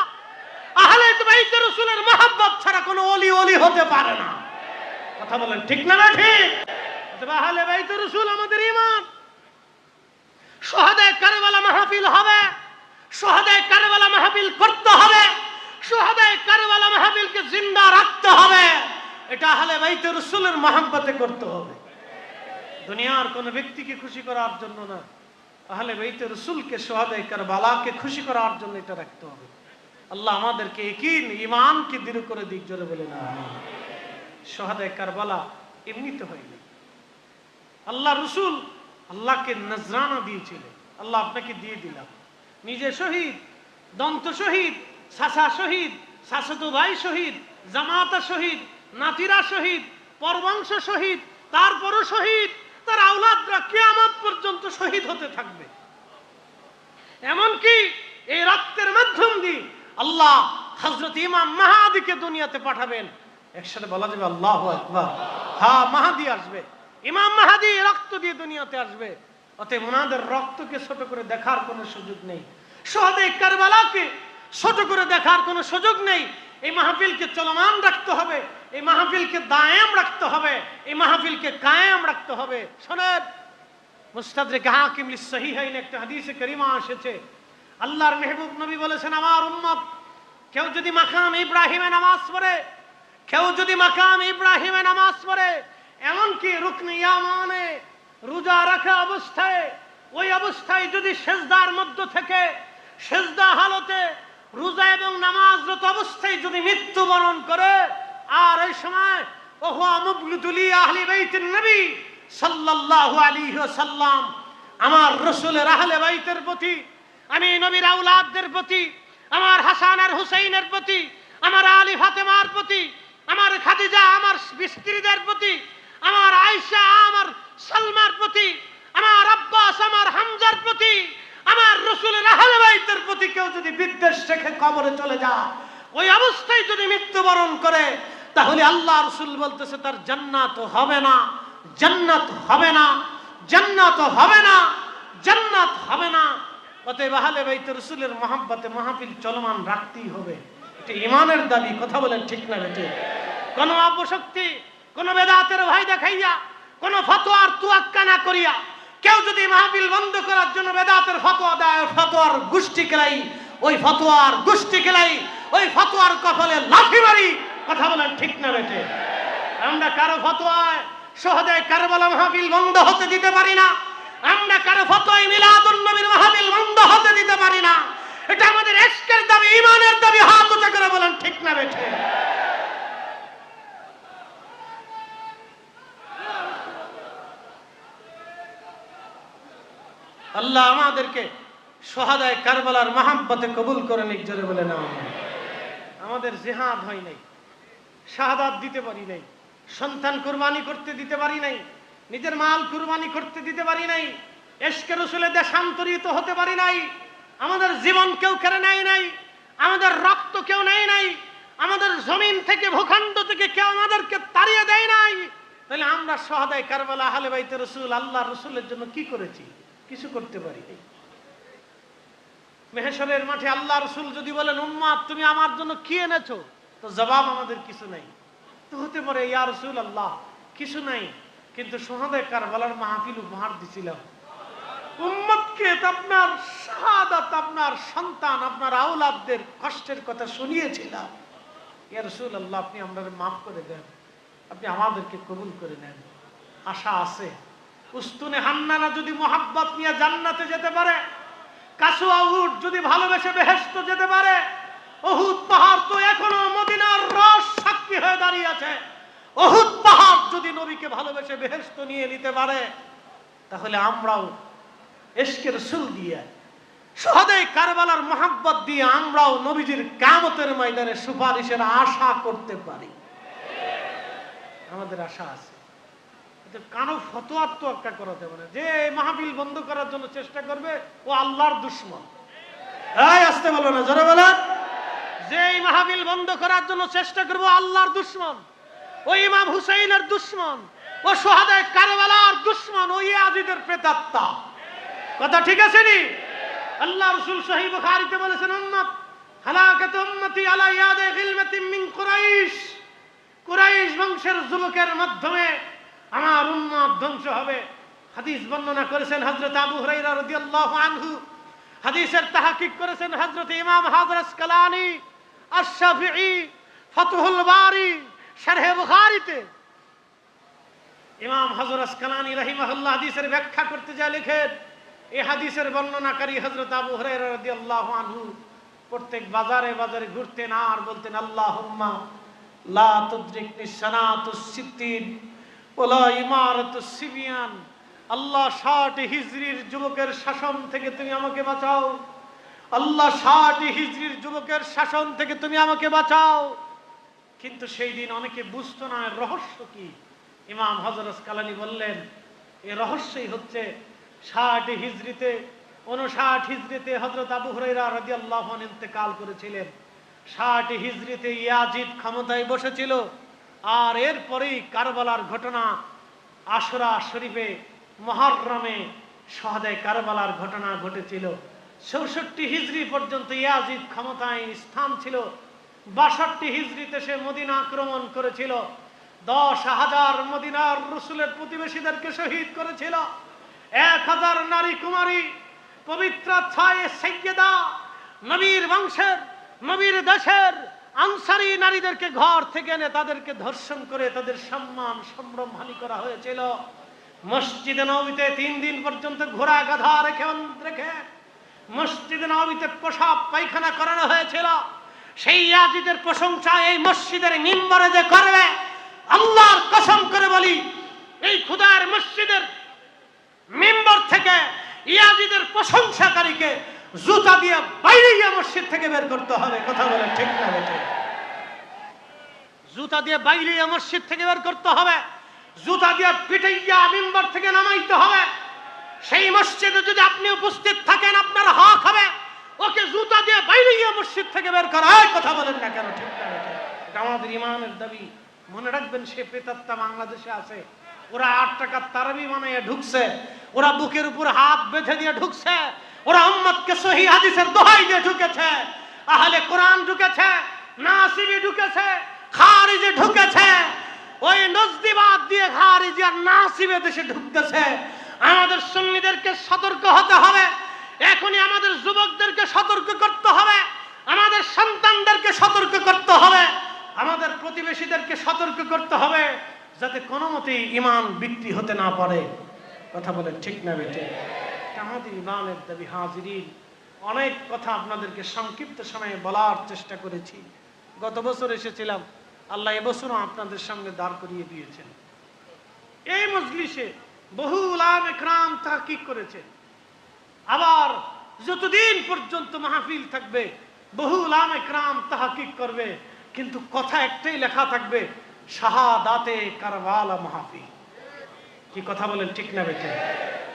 আহলে বাইতে রাসূলের মহব্বত ছাড়া কোনো ওলি ওলি হতে পারে না। কথা বলেন ঠিক না ঠিক? আহলে বাইতে রাসূল আমাদের ঈমান। শুহাদায়ে কারবালা মাহফিল হবে, শুহাদায়ে কারবালা মাহফিল করতে হবে, শুহাদায়ে কারবালা মাহফিলকে জিন্দা রাখতে হবে। এটা আহলে বাইতে রাসূলের মহব্বতে করতে হবে, দুনিয়ার কোন ব্যক্তিকে খুশি করার জন্য না। আহলে বাইতে রাসূলকে শুহাদায়ে কারবালাকে খুশি করার জন্য এটা রাখতে হবে। আল্লাহ আমাদেরকে ইয়াকিন ঈমানকে দৃঢ় করে দিক, জোরে বলেন আমিন। শুহাদায়ে কারবালা এমনিতে হয়নি। আল্লাহ রাসূল আল্লাহকে নজরানা দিয়েছিলেন, আল্লাহ আপনাকে দিয়ে দিলাম। নিজে শহীদ, দন্ত শহীদ, চাচা শহীদ, চাচাতো ভাই শহীদ, জামাতা শহীদ, নাতিরা শহীদ, পরবংশ শহীদ, তারপরও শহীদ, তার আওলাদরা কিয়ামত পর্যন্ত শহীদ হতে থাকবে। এমনকি এই রক্তের মাধ্যম দিয়ে আল্লাহ হযরত ইমাম মাহদীকে দুনিয়াতে পাঠাবেন। একসাথে বলা যাবে আল্লাহু আকবার। হ্যাঁ, মাহদী আসবে, ইমাম মাহদী রক্ত দিয়ে দুনিয়াতে আসবে। অতএব ওনাদের রক্তকে ছোট করে দেখার কোনো সুযোগ নেই, শুহাদায়ে কারবালাকে ছোট করে দেখার কোনো সুযোগ নেই। এই মাহফিলকে চলমান রাখতে হবে, এই মাহফিলকে দায়েম রাখতে হবে, এই মাহফিলকে কায়েম রাখতে হবে। শোনেন, মুস্তাদরিক হাকিম লিসহিহাইন একটা হাদিসে কারিমা এসেছে, আল্লাহর মেহবুব নবী বলেছেন, আমার উম্মত কেউ যদি মাকাম ইব্রাহিমে নামাজ পড়ে, কেউ যদি মাকাম ইব্রাহিমে নামাজ পড়ে, এমনকি রুকনে ইয়ামানে রোজা রাখা অবস্থায়, ওই অবস্থায় যদি সেজদার মধ্য থেকে সেজদা হালতে রোজা এবং নামাজরত অবস্থায় যদি মৃত্যুবরণ করে, আর এই সময় ওহু মুবগিদুলি আহলি বাইতিন নবী সাল্লাল্লাহু আলাইহি ওয়াসাল্লাম, আমার রাসূলের আহলে বাইতের প্রতি, আমি নবীর আওলাদদের প্রতি, আমার হাসান আর হুসাইনের প্রতি, আমার আলী ফাতেমার প্রতি, আমার খাদিজা আমার স্ত্রীদের প্রতি, আমার আয়েশা আমার সালমার প্রতি, আমার আব্বাস আমার হামজার প্রতি, আমার রাসূলের আহলে বাইতের প্রতি কেউ যদি বিদ্বেষ রেখে কবরে চলে যায়, ওই অবস্থায় যদি মৃত্যুবরণ করে, তাহলে আল্লাহ রাসূল বলতেছে তার জান্নাত হবে না, জান্নাত হবে না, জান্নাত হবে না, জান্নাত হবে না। অতএব আহলে বাইত রাসূলের মহব্বতে মাহফিল চলমান রাখতেই হবে, এটা ঈমানের দাবি। কথা বলেন ঠিক না বেঠিক? কোন অপশক্তি, কোন বেদাতের ভয় দেখাইয়া, কোন ফতোয়ার তুয়াক্কা না করিয়া কেউ যদি মাহফিল বন্ধ করার জন্য বেদাতের ফতোয়া দেয়, ফতোয়ার গোষ্ঠী কেলাই, ওই ফতোয়ার গোষ্ঠী কেলাই, ওই ফতোয়ার কপালে লাথি মারি। কথা বলেন ঠিক না বেঠিক? আমরা কারো ফতোয়ায় শুহাদায়ে কারবালা মাহফিল বন্ধ হতে দিতে পারি না, আমরা কারো ফতোয়ায় মিলাদুন নবীর মাহফিল বন্ধ হতে দিতে পারি না। এটা আমাদের ইশকের দাবি, ঈমানের দাবি। হাত উঁচা করে বলেন ঠিক না বেঠিক? আল্লাহ আমাদেরকে শুহাদায়ে কারবালার মহব্বতে কবুল করে নিক, জোরে বলেন আমিন। আমাদের জিহাদ হয় নাই, শাহাদাত দিতে পারি নাই, সন্তান কুরবানি করতে দিতে পারি নাই, নিজের মাল কুরবানি করতে দিতে পারি নাই, ইশকে রাসূলের দেশান্তরিত হতে পারি নাই, আমাদের জীবন কেউ কেড়ে নেয় নাই, আমাদের রক্ত কেউ নেয় নাই, আমাদের জমিন থেকে ভূখণ্ড থেকে কেউ আমাদেরকে তাড়িয়ে দেয় নাই। তাহলে আমরা শুহাদায়ে কারবালা আহলে বাইতে রাসূল আল্লাহ রাসূলের জন্য কি করেছি? কিছু করতে পারি নাই। মেহশরের মাঠে আল্লাহ রাসূল যদি বলেন, উম্মত তুমি আমার জন্য কি এনেছো, তো জবাব আমাদের কিছু নাই। তো হতে পারে, ইয়া রাসূলুল্লাহ কিছু নাই, কিন্তু শুহাদায়ে কারবালার মাহফিল উপহার দিছিলাম উম্মতকে, আপনার শাহাদাত, আপনার সন্তান, আপনার আওলাদদের কষ্টের কথা শুনিয়েছিলাম। ইয়া রাসূলুল্লাহ আপনি আমাদের মাফ করে দেন, আপনি আমাদেরকে কবুল করে নেন। আশা আছে, উস্তুনে হান্নানা যদি মোহাব্বত নিয়ে জান্নাতে যেতে পারে, কাসুয়া উট যদি ভালোবেসে বেহেশতে যেতে পারে, উহুদ পাহাড় তো এখনো মদিনার রস সাক্ষী হয়ে দাঁড়িয়ে আছে। উহুদ পাহাড় যদি নবীকে ভালোবেসে বেহেশতে নিয়ে নিতে পারে, তাহলে আমরাও ইশকে রাসূল দিয়ে, শুহাদায়ে কারবালার মহব্বত দিয়ে আমরাও নবীজির কিয়ামতের ময়দানে সুপারিশের আশা করতে পারি। আমাদের আশা আছে। কানো ফতোয়ার তোয়াক্কা করা যাবে না। যে মাহফিল বন্ধ করার জন্য চেষ্টা করবে, ও আল্লাহর দুশমন। এই আসতে বলো না, জোরে বলেন। যে মাহফিল বন্ধ করার জন্য চেষ্টা করবে, আল্লাহর দুশমন, ও ইমাম হুসাইনের দুশমন, ও শুহাদায়ে কারবালার দুশমন, ও ইয়াজিদের প্রেতাত্মা। কথা ঠিক আছে নি? আল্লাহ রাসূল সহিহ বুখারীতে বলেছেন, উম্মত হালাকাত উম্মতি আলা ইয়াদি গিলমাতিন মিন কুরাইশ, কুরাইশ বংশের যুবকের মাধ্যমে আমার উম্মত ধ্বংস হবে। হাদিস বর্ণনা করেছেন হযরত আবু হুরায়রা রাদিয়াল্লাহু আনহু, হাদিসের তাহকিক করেছেন হযরত ইমাম হাজর আসকালানি আশ-শাফিঈ ফাতহুল বারি শারহে বুখারীতে। ইমাম হাজর আসকালানি রাহিমাহুল্লাহ হাদিসের ব্যাখ্যা করতে যা লেখেন, এই হাদিসের বর্ণনাকারী হযরত আবু হুরায়রা রাদিয়াল্লাহু আনহু প্রত্যেক বাজারে বাজারে ঘুরতেন আর বলতেন, আল্লাহুম্মা লা তুদরিকনি সানাতুস সিদ্দিন ওয়ালা ইমারাতুস সিবিয়ান। আল্লাহ 60 হিজরির যুবকের শাসন থেকে তুমি আমাকে বাঁচাও, আল্লাহ 60 হিজরির যুবকের শাসন থেকে তুমি আমাকে বাঁচাও। কিন্তু সেই দিন অনেকে বুঝতো না এর রহস্য কি। ইমাম হযরত আসকালানি বললেন, এই রহস্যই হচ্ছে 60 হিজরিতে 59 হিজরিতে হযরত আবু হুরায়রা রাদিয়াল্লাহু আনহু ইন্তেকাল করেছিলেন। 60 হিজরিতে ইয়াজিদ ক্ষমতায় বসেছিল, আর এরপরেই কারবালার ঘটনা, আশুরা শরীফে মুহররমে শাহাদায়ে কারবালার ঘটনা ঘটেছিল। 64 হিজরি পর্যন্ত ইয়াজিদ ক্ষমতায় স্থান ছিল। 62 হিজরিতে সে মদিনা আক্রমণ করেছিল, 10,000 মদিনার রাসূলের প্রতিবেশীদেরকে শহীদ করেছিল। 1000 নারী কুমারী পবিত্র 6 সাইয়্যেদা নবীর বংশের নবীর দেশের আনসারী নারীদেরকে ঘর থেকে এনে তাদেরকে ধর্ষণ করে তাদের সম্মান সম্ভ্রম হানি করা হয়েছিল। মসজিদে নববীতে 3 দিন পর্যন্ত ঘোড়া গাধা রেখে মসজিদে নববীতে পেশাব পায়খানা করানো হয়েছিল। সেই ইয়াজিদের প্রশংসা এই মসজিদের মিম্বরে যে করবে, আল্লাহর কসম করে বলি, এই খোদার মসজিদের মিম্বর থেকে ইয়াজিদের প্রশংসাকারীকে জুতা দিয়ে বাইরে গিয়ে মসজিদ থেকে বের করতে হবে। কথা বলে ঠিক না বেটে? জুতা দিয়ে বাইরে গিয়ে মসজিদ থেকে বের করতে হবে, জুতা দিয়ে পিটাইয়া মিম্বর থেকে নামাইতে হবে। সেই মসজিদে যদি আপনি উপস্থিত থাকেন, আপনার হক হবে ওকে জুতা দিয়ে বাইরে গিয়ে মসজিদ থেকে বের করা। কথা বলেন না কেন? ঠিক না বেটে? এটা আমাদের ইমানের দাবি। মনে রাখবেন, সে প্রেতাত্মা বাংলাদেশে আছে। ওরা 8 টাকার তারাবি বানাইয়া ঢুকছে, ওরা বুকের উপর হাত বেঁধে দিয়ে ঢুকছে, ওরা উম্মতকে সহিহ হাদিসের দোহাই দিয়ে ঢুকেছে, আহলে কোরআন ঢুকেছে, নাসিবি ঢুকেছে, খারিজি ঢুকেছে, ওই নজদিবাদ দিয়ে খারিজি আর নাসিবে দেশে ঢুকতেছে। আমাদের সুন্নিদেরকে সতর্ক হতে হবে। এখনই আমাদের যুবকদেরকে সতর্ক করতে হবে, আমাদের সন্তানদেরকে সতর্ক করতে হবে, আমাদের প্রতিবেশীদেরকে সতর্ক করতে হবে, যাতে কোনো মতেই ঈমান বিক্রি হতে না পারে। কথা বলেন ঠিক না বেটে? আমাদের ঈমানের দাবি। হাজিরিন, অনেক কথা আপনাদেরকে সংক্ষিপ্ত সময়ে বলার চেষ্টা করেছি। গত বছর এসেছিলাম, আল্লাহ এবছরও আপনাদের সামনে দাঁড় করিয়ে দিয়েছেন। এই মজলিসে বহু উলামা ইকরাম তাহকিক করেছেন। আবার যতদিন পর্যন্ত মাহফিল থাকবে বহু উলামা ইকরাম তাহকিক করবে, কিন্তু কথা একটাই লেখা থাকবে, শাহাদাতে কারবালা মাহফিল। কি কথা বলেন ঠিক না বেটে?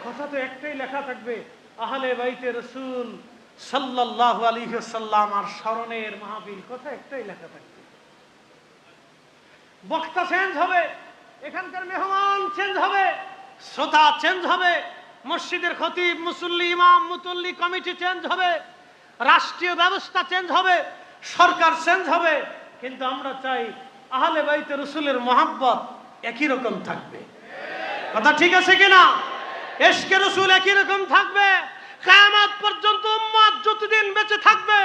কথা তো একটাই লেখা থাকবে, আহলে বাইতে রাসূল সাল্লাল্লাহু আলাইহি ওয়াসাল্লাম আর স্মরণের মাহফিল। কথা একটাই লেখা থাকবে। বক্তা চেঞ্জ হবে, এখানকার মেহমান চেঞ্জ হবে, শ্রোতা চেঞ্জ হবে, মসজিদের খতিব, মুসল্লি, ইমাম, মুতল্লি কমিটি চেঞ্জ হবে, রাষ্ট্রীয় ব্যবস্থা চেঞ্জ হবে, সরকার চেঞ্জ হবে, কিন্তু আমরা চাই আহলে বাইতে রাসূলের মহব্বত একই রকম থাকবে। কথা ঠিক আছে কিনা? ইশকে রাসূল একই রকম থাকবে। কিয়ামত পর্যন্ত উম্মত যতদিন বেঁচে থাকবে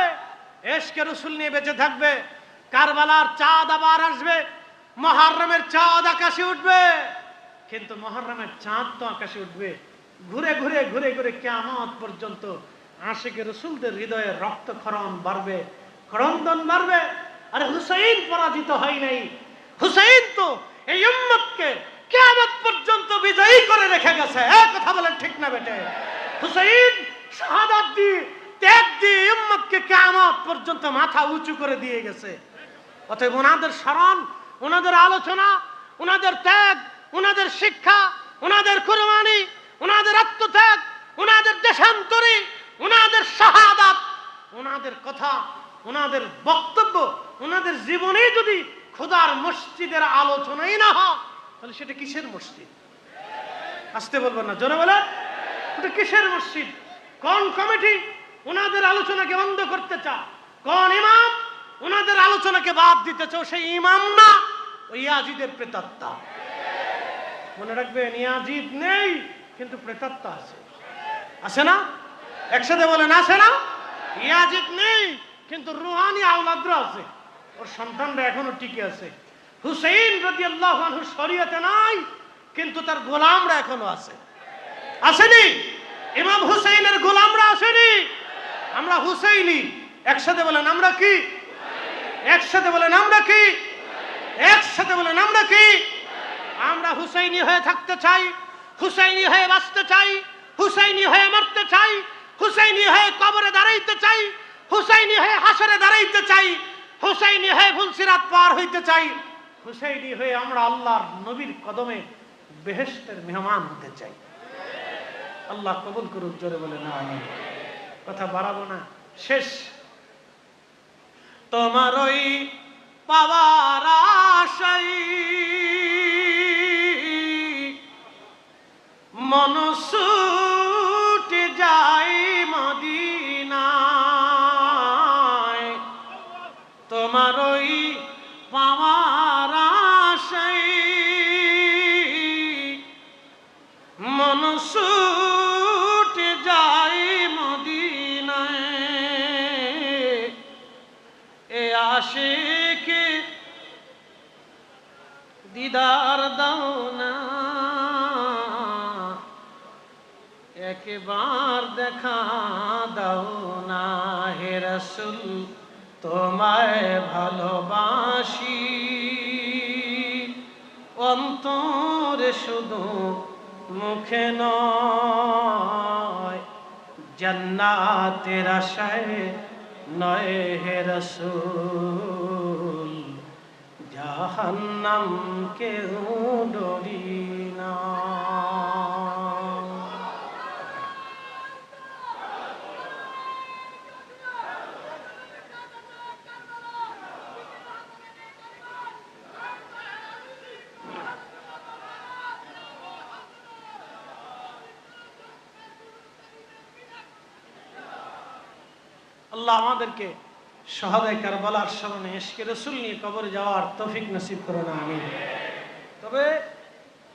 ইশকে রাসূল নিয়ে বেঁচে থাকবে। কারবালার চাঁদ আবার আসবে, মুহররমের চাঁদ আকাশে উঠবে, কিন্তু মুহররমের চাঁদ তো আকাশে উঠবে, ঘুরে ঘুরে ঘুরে ঘুরে কিয়ামত পর্যন্ত আশিকে রাসূলদের হৃদয়ে রক্তক্ষরণ বাড়বে, ক্রন্দন বাড়বে। আরে হুসাইন পরাজিত হয় নাই, হুসাইন তো এই উম্মতকে কিয়ামত পর্যন্ত বিজয়ী করে রেখে গেছে। এই কথা বলেন ঠিক না বেটে? হুসাইন শাহাদাত দিয়ে ত্যাগ দিয়ে উম্মতকে কিয়ামত পর্যন্ত মাথা উঁচু করে দিয়ে গেছে। অতএব ওনাদের স্মরণ, ওনাদের আলোচনা, ওনাদের ত্যাগ, ওনাদের শিক্ষা, ওনাদের কুরবানি, ওনাদের আত্মত্যাগ, ওনাদের দেশান্তরী, ওনাদের শাহাদাত, ওনাদের কথা, ওনাদের বক্তব্য, ওনাদের জীবনে যদি খোদার মসজিদের আলোচনাই না হয়, তাহলে সেটা কিসের মসজিদ? আসতে বলবেন না, জোরে বলেন, ওটা কিসের মসজিদ? কোন কমিটি ওনাদের আলোচনাকে বন্ধ করতে চায়? কোন ইমাম ওনাদের আলোচনাকে বাদ দিতেছে, সেই ইমাম না, ওই ইয়াজিদের প্রেতাত্মা। মনে রাখবেন, ইয়াজিদ নেই কিন্তু প্রেতাত্মা আছে। আছে না? একসাথে বলেন, আছে না? ইয়াজিদ নেই কিন্তু রুহানি আওলাদরা আছে, ওর সন্তানরা এখনো টিকে আছে। হুসাইন রাদিয়াল্লাহু আনহু শরীয়তে নাই কিন্তু তার গোলামরা এখনো আছে। আসেনি? ইমাম হুসাইনের গোলামরা আসেনি? আমরা হুসাইনি। একসাথে বলেন আমরা কি? একসাথে বলেন আমরা কি? একসাথে বলেন আমরা কি? আমরা হুসাইনি হয়ে থাকতে চাই, হুসাইনি হয়ে বাঁচতে চাই, হুসাইনি হয়ে মরতে চাই, হুসাইনি হয়ে কবরে দাঁড়াইতে চাই, হুসাইনি হয়ে হাসরে দাঁড়াইতে চাই, হুসাইনি হয়ে ফুলসিরাত পার হইতে চাই, হুসাইনি হয়ে আমরা আল্লাহর নবীর কদমে বেহেশতের মেহমান হতে চাই। আল্লাহ কবুল করুক, জোরে বলে না আমিন। কথা বাড়াবো না, শেষ। তোমার ওই পাওয়ার আশাই মন ছুটে যায় মদিনায়, তোমার ওই পাওয়ার আশাই মন ছুটে যায় মদিনায়, এ আশিকে দিদার দাও না, একবার দেখা দাও না। হে রাসূল তোমায় ভালোবাসি, অন্তরে শুধু মুখে নয়, জান্নাতের আশায় নয় হে রাসূল, জাহান্নাম কেউ ডরি না। আল্লাহ আমাদেরকে শাহাদায়ে কারবালার স্মরণে ইশকে রাসূল নিয়ে কবরে যাওয়ার তৌফিক নসিব করুন, আমিন। তবে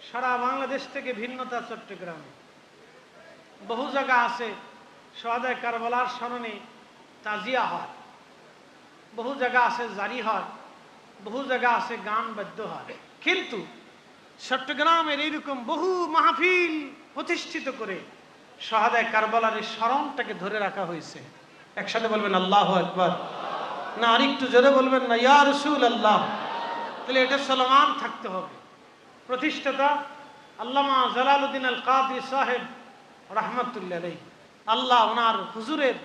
সারা বাংলাদেশ থেকে ভিন্নতা, চট্টগ্রামে বহু জায়গা আছে শাহাদায়ে কারবালার স্মরণে তাজিয়া হয়, বহু জায়গা আছে জারি হয়, বহু জায়গা আছে গান বাদ্য হয়। কিন্তু চট্টগ্রামের এইরকম বহু মাহফিল প্রতিষ্ঠিত করে শাহাদায়ে কারবালার এই স্মরণটাকে ধরে রাখা হয়েছে। একসাথে বলবেন আল্লাহু আকবার। না আরেকটু জোরে বলবেন না ইয়া রাসূলুল্লাহ। তাহলে এটা চলমান থাকতে হবে। প্রতিষ্ঠাতা আল্লামা জালালউদ্দিন আল কাদরি সাহেব রাহমাতুল্লাহ আলাইহি, আল্লাহ ওনার হুজুরের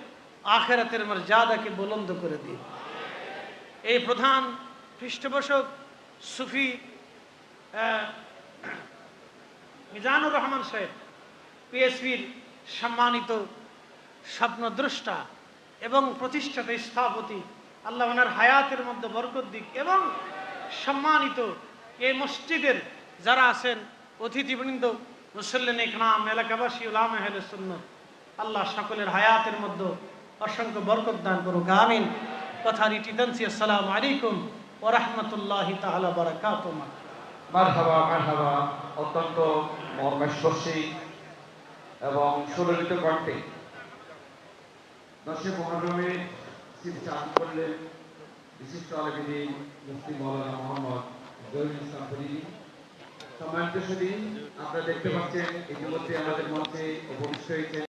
আখিরাতের মর্যাদাকে বুলন্দ করে দিন। এই প্রধান পৃষ্ঠপোষক সুফি মিজানুর রহমান সাহেব, পিএসপির সম্মানিত স্বপ্নদ্রষ্টা এবং প্রতিষ্ঠাতা স্থপতি, আল্লাহ ওনার হায়াতের মধ্যে বরকত দিক। এবং সম্মানিত এই মসজিদের যারা আছেন অতিথিবৃন্দ, মুসল্লিন ইকরাম, এলাকাবাসী, উলামা আহলে সুন্নাত, আল্লাহ সকলের হায়াতের মধ্যে অসংখ্য বরকত দান করুক, আমিন। কথা রীতি দানছি। আসসালামু আলাইকুম ওয়া রাহমাতুল্লাহি তাআলা ওয়া বারাকাতুহু। মারহাবা মারহাবা। অত্যন্ত মর্মস্পর্শী এবং সুললিত কণ্ঠে দর্শক মহরমে চান করলেন বিশিষ্ট আলেম মুফতি মাওলানা মোহাম্মদ জহিরুল ইসলাম ফরিদি। সম্মানিত সুধী, আপনারা দেখতে পাচ্ছেন ইতিমধ্যে আমাদের মঞ্চে উপবিষ্ট হয়েছেন